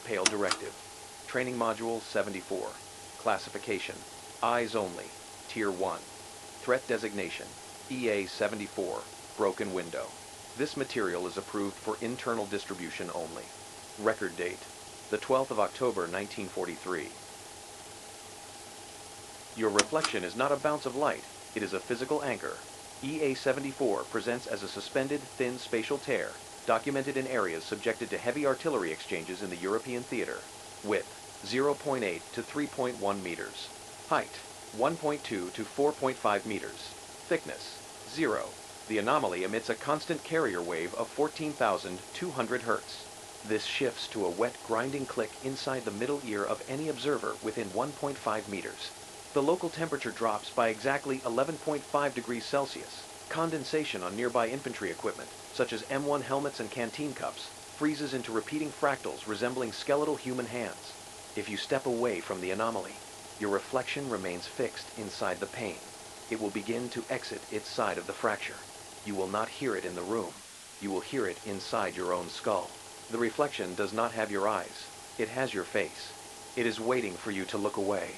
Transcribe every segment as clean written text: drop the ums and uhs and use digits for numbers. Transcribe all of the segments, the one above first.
Pale Directive. Training Module 74. Classification: Eyes Only, Tier 1. Threat Designation: EA-74, Broken Window. This material is approved for internal distribution only. Record date: the 12th of October 1943. Your reflection is not a bounce of light, it is a physical anchor. EA-74 presents as a suspended, thin spatial tear, documented in areas subjected to heavy artillery exchanges in the European theater. Width: 0.8 to 3.1 meters. Height: 1.2 to 4.5 meters. Thickness: 0. The anomaly emits a constant carrier wave of 14,200 Hz. This shifts to a wet, grinding click inside the middle ear of any observer within 1.5 meters. The local temperature drops by exactly 11.5 degrees Celsius. Condensation on nearby infantry equipment, such as M1 helmets and canteen cups, freezes into repeating fractals resembling skeletal human hands. If you step away from the anomaly, your reflection remains fixed inside the pane. It will begin to exit its side of the fracture. You will not hear it in the room. You will hear it inside your own skull. The reflection does not have your eyes. It has your face. It is waiting for you to look away.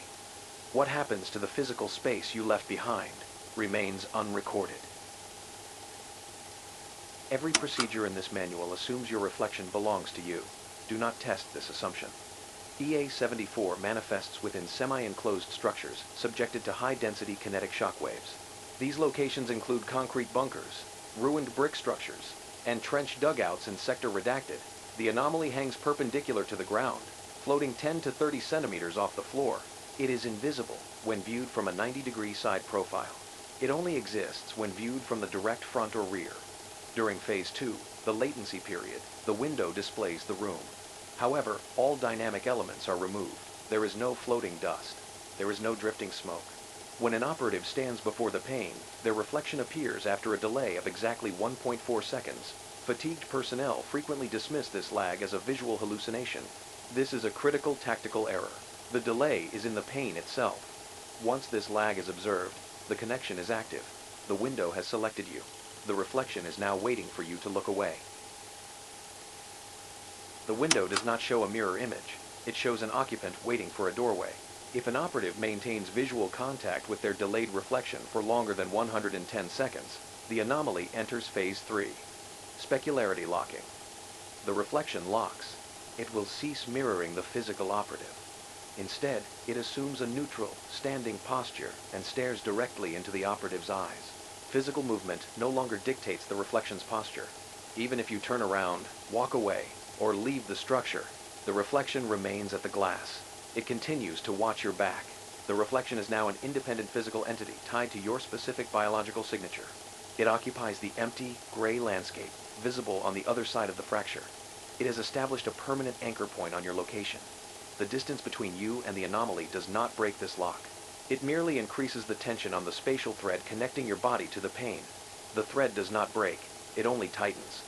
What happens to the physical space you left behind remains unrecorded. Every procedure in this manual assumes your reflection belongs to you. Do not test this assumption. EA-74 manifests within semi-enclosed structures subjected to high-density kinetic shock waves. These locations include concrete bunkers, ruined brick structures, and trench dugouts in Sector Redacted. The anomaly hangs perpendicular to the ground, floating 10 to 30 centimeters off the floor. It is invisible when viewed from a 90-degree side profile. It only exists when viewed from the direct front or rear. During Phase 2, the latency period, the window displays the room. However, all dynamic elements are removed. There is no floating dust. There is no drifting smoke. When an operative stands before the pane, their reflection appears after a delay of exactly 1.4 seconds. Fatigued personnel frequently dismiss this lag as a visual hallucination. This is a critical tactical error. The delay is in the pane itself. Once this lag is observed, the connection is active. The window has selected you. The reflection is now waiting for you to look away. The window does not show a mirror image. It shows an occupant waiting for a doorway. If an operative maintains visual contact with their delayed reflection for longer than 110 seconds, the anomaly enters Phase 3. Specularity locking. The reflection locks. It will cease mirroring the physical operative. Instead, it assumes a neutral, standing posture and stares directly into the operative's eyes. Physical movement no longer dictates the reflection's posture. Even if you turn around, walk away, or leave the structure, the reflection remains at the glass. It continues to watch your back. The reflection is now an independent physical entity tied to your specific biological signature. It occupies the empty, gray landscape visible on the other side of the fracture. It has established a permanent anchor point on your location. The distance between you and the anomaly does not break this lock. It merely increases the tension on the spatial thread connecting your body to the pane. The thread does not break, it only tightens.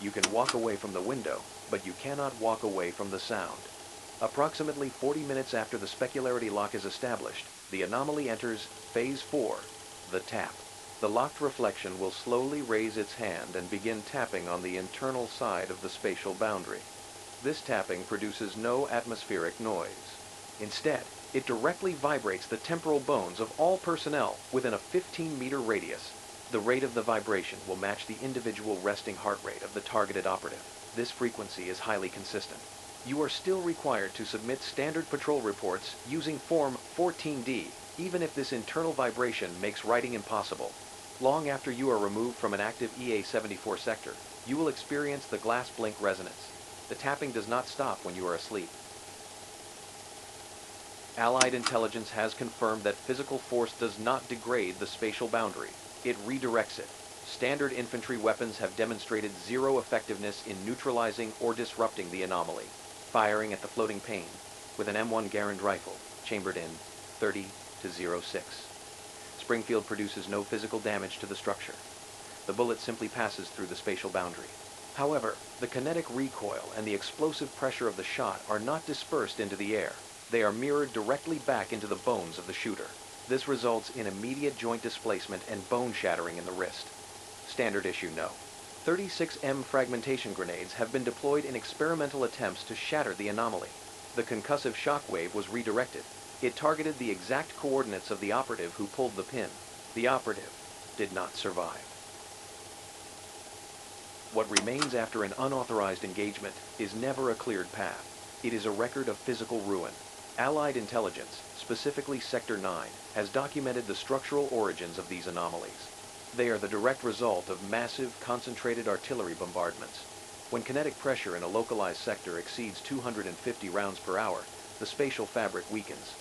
You can walk away from the window, but you cannot walk away from the sound. Approximately 40 minutes after the specularity lock is established, the anomaly enters Phase 4, the tap. The locked reflection will slowly raise its hand and begin tapping on the internal side of the spatial boundary. This tapping produces no atmospheric noise. Instead, it directly vibrates the temporal bones of all personnel within a 15-meter radius. The rate of the vibration will match the individual resting heart rate of the targeted operative. This frequency is highly consistent. You are still required to submit standard patrol reports using Form 14D, even if this internal vibration makes writing impossible. Long after you are removed from an active EA-74 sector, you will experience the glass blink resonance. The tapping does not stop when you are asleep. Allied intelligence has confirmed that physical force does not degrade the spatial boundary. It redirects it. Standard infantry weapons have demonstrated zero effectiveness in neutralizing or disrupting the anomaly. Firing at the floating pane with an M1 Garand rifle, chambered in 30 to 06. Springfield produces no physical damage to the structure. The bullet simply passes through the spatial boundary. However, the kinetic recoil and the explosive pressure of the shot are not dispersed into the air. They are mirrored directly back into the bones of the shooter. This results in immediate joint displacement and bone shattering in the wrist. Standard issue no. 36M fragmentation grenades have been deployed in experimental attempts to shatter the anomaly. The concussive shock wave was redirected. It targeted the exact coordinates of the operative who pulled the pin. The operative did not survive. What remains after an unauthorized engagement is never a cleared path. It is a record of physical ruin. Allied intelligence, specifically Sector 9, has documented the structural origins of these anomalies. They are the direct result of massive, concentrated artillery bombardments. When kinetic pressure in a localized sector exceeds 250 rounds per hour, the spatial fabric weakens.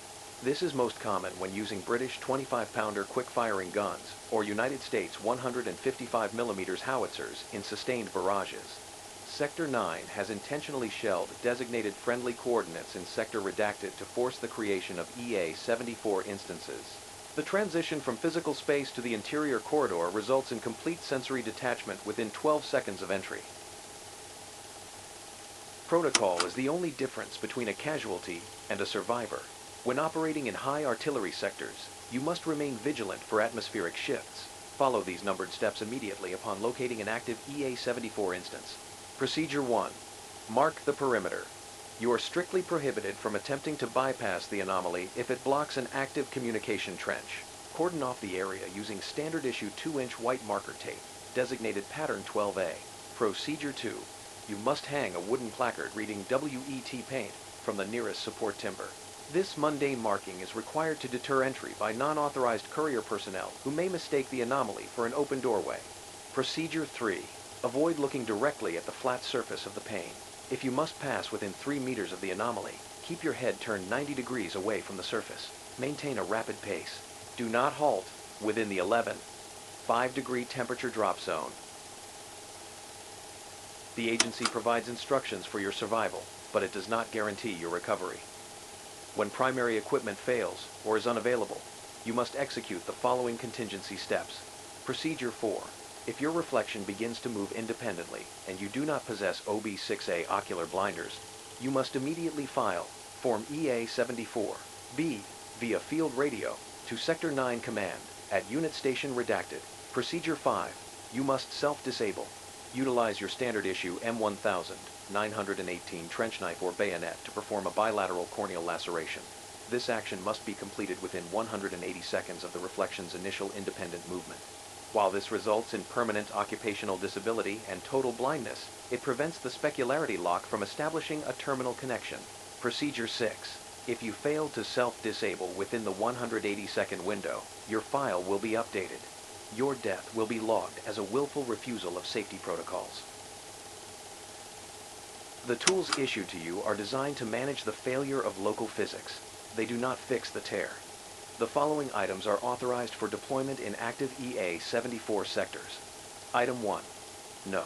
This is most common when using British 25-pounder quick-firing guns or United States 155mm howitzers in sustained barrages. Sector 9 has intentionally shelled designated friendly coordinates in Sector Redacted to force the creation of EA-74 instances. The transition from physical space to the interior corridor results in complete sensory detachment within 12 seconds of entry. Protocol is the only difference between a casualty and a survivor. When operating in high artillery sectors, you must remain vigilant for atmospheric shifts. Follow these numbered steps immediately upon locating an active EA-74 instance. Procedure 1. Mark the perimeter. You are strictly prohibited from attempting to bypass the anomaly if it blocks an active communication trench. Cordon off the area using standard issue 2-inch white marker tape, designated pattern 12A. Procedure 2. You must hang a wooden placard reading WET paint from the nearest support timber. This mundane marking is required to deter entry by non-authorized courier personnel who may mistake the anomaly for an open doorway. Procedure 3. Avoid looking directly at the flat surface of the pane. If you must pass within 3 meters of the anomaly, keep your head turned 90 degrees away from the surface. Maintain a rapid pace. Do not halt within the 5-degree temperature drop zone. The agency provides instructions for your survival, but it does not guarantee your recovery. When primary equipment fails or is unavailable, you must execute the following contingency steps. Procedure 4. If your reflection begins to move independently and you do not possess OB-6A ocular blinders, you must immediately file Form EA-74 B via field radio to Sector 9 Command at Unit Station Redacted. Procedure 5. You must self-disable. Utilize your standard issue M1000 918 trench knife or bayonet to perform a bilateral corneal laceration. This action must be completed within 180 seconds of the reflection's initial independent movement. While this results in permanent occupational disability and total blindness, it prevents the specularity lock from establishing a terminal connection. Procedure 6. If you fail to self-disable within the 180-second window, your file will be updated. Your death will be logged as a willful refusal of safety protocols. The tools issued to you are designed to manage the failure of local physics. They do not fix the tear. The following items are authorized for deployment in active EA-74 sectors. Item 1. No.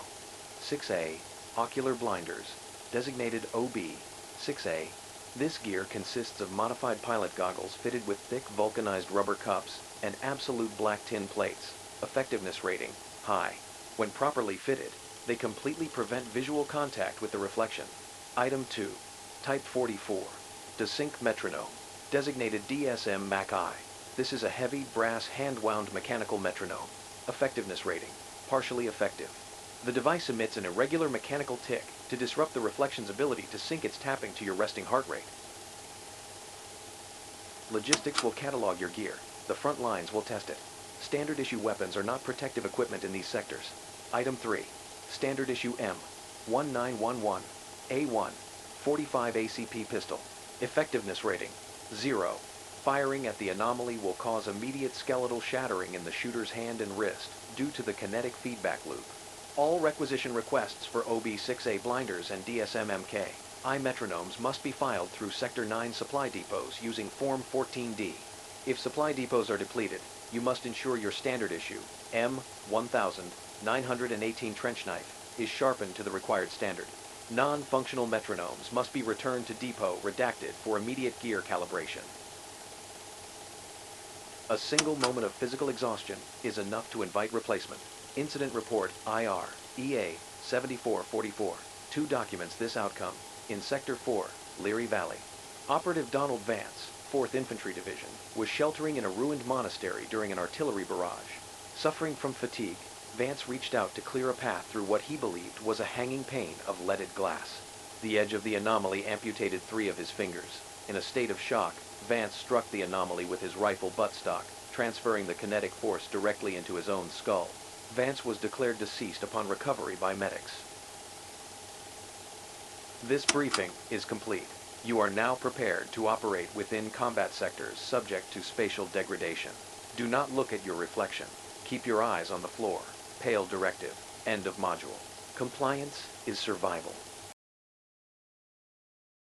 6A. Ocular blinders. Designated OB-6A. This gear consists of modified pilot goggles fitted with thick vulcanized rubber cups and absolute black tin plates. Effectiveness rating, high. When properly fitted, they completely prevent visual contact with the reflection. Item 2. Type 44. Desync metronome. Designated DSM Mac-I. This is a heavy, brass, hand-wound mechanical metronome. Effectiveness rating, partially effective. The device emits an irregular mechanical tick to disrupt the reflection's ability to sync its tapping to your resting heart rate. Logistics will catalog your gear. The front lines will test it. Standard issue weapons are not protective equipment in these sectors. Item 3. Standard issue M1911 A1 45 ACP pistol. Effectiveness rating, 0. Firing at the anomaly will cause immediate skeletal shattering in the shooter's hand and wrist due to the kinetic feedback loop. All requisition requests for OB-6A blinders and DSM-MK I-metronomes must be filed through Sector 9 supply depots using Form 14D. If supply depots are depleted, you must ensure your standard issue M1000 918 trench knife is sharpened to the required standard. Non-functional metronomes must be returned to depot redacted for immediate gear calibration. A single moment of physical exhaustion is enough to invite replacement. Incident Report IR EA-7444 2 documents this outcome in Sector 4, Leary Valley. Operative Donald Vance, 4th Infantry Division, was sheltering in a ruined monastery during an artillery barrage. Suffering from fatigue, Vance reached out to clear a path through what he believed was a hanging pane of leaded glass. The edge of the anomaly amputated 3 of his fingers. In a state of shock, Vance struck the anomaly with his rifle buttstock, transferring the kinetic force directly into his own skull. Vance was declared deceased upon recovery by medics. This briefing is complete. You are now prepared to operate within combat sectors subject to spatial degradation. Do not look at your reflection. Keep your eyes on the floor. Pale directive. End of module. Compliance is survival.